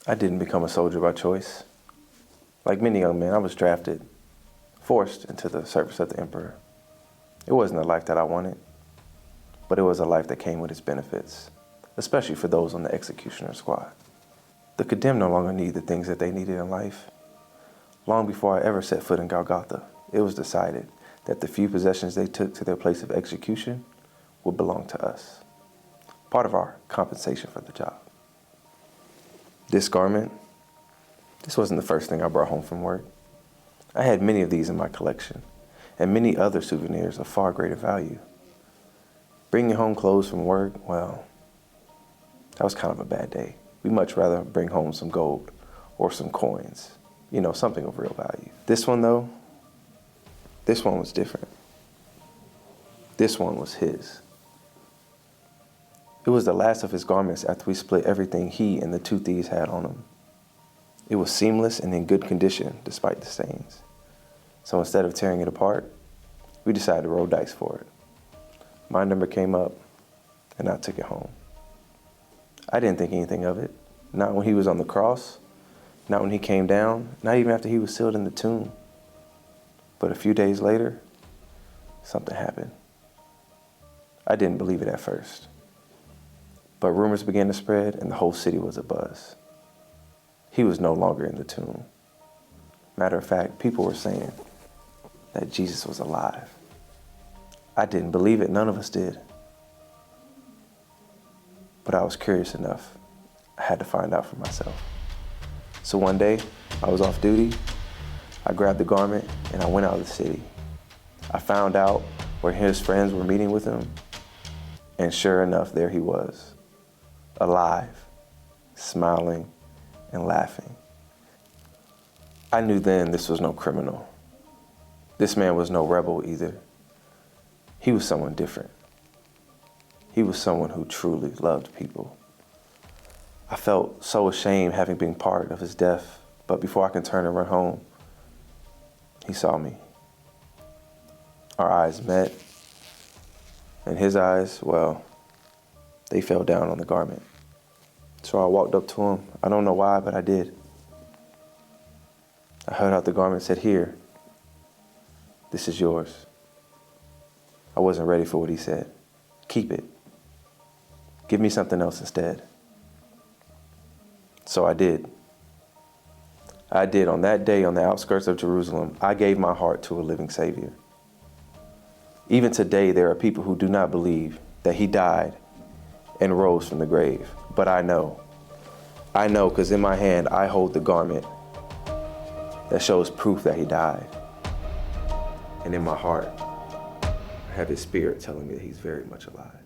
I didn't become a soldier by choice. Like many young men, I was drafted, forced into the service of the emperor. It wasn't a life that I wanted, but it was a life that came with its benefits, especially for those on the executioner squad. The condemned no longer need the things that they needed in life. Long before I ever set foot in Golgotha, it was decided that the few possessions they took to their place of execution would belong to us, part of our compensation for the job. This garment, this wasn't the first thing I brought home from work. I had many of these in my collection, and many other souvenirs of far greater value. Bringing home clothes from work, well, that was kind of a bad day. We'd much rather bring home some gold or some coins, something of real value. This one though, this one was different. This one was his. It was the last of his garments after we split everything he and the two thieves had on him. It was seamless and in good condition despite the stains. So instead of tearing it apart, we decided to roll dice for it. My number came up and I took it home. I didn't think anything of it, not when he was on the cross, not when he came down, not even after he was sealed in the tomb. But a few days later, something happened. I didn't believe it at first. But rumors began to spread and the whole city was abuzz. He was no longer in the tomb. Matter of fact, people were saying that Jesus was alive. I didn't believe it, none of us did. But I was curious enough. I had to find out for myself. So one day, I was off duty, I grabbed the garment and I went out of the city. I found out where his friends were meeting with him, and sure enough, there he was, alive, smiling and laughing. I knew then this was no criminal. This man was no rebel either. He was someone different. He was someone who truly loved people. I felt so ashamed having been part of his death, but before I could turn and run home, he saw me. Our eyes met, and his eyes, well, they fell down on the garment. So I walked up to him. I don't know why, but I did. I held out the garment and said, "Here, this is yours." I wasn't ready for what he said. "Keep it. Give me something else instead." So I did. On that day on the outskirts of Jerusalem, I gave my heart to a living Savior. Even today, there are people who do not believe that he died and rose from the grave. But I know because in my hand, I hold the garment that shows proof that he died. And in my heart, I have his spirit telling me that he's very much alive.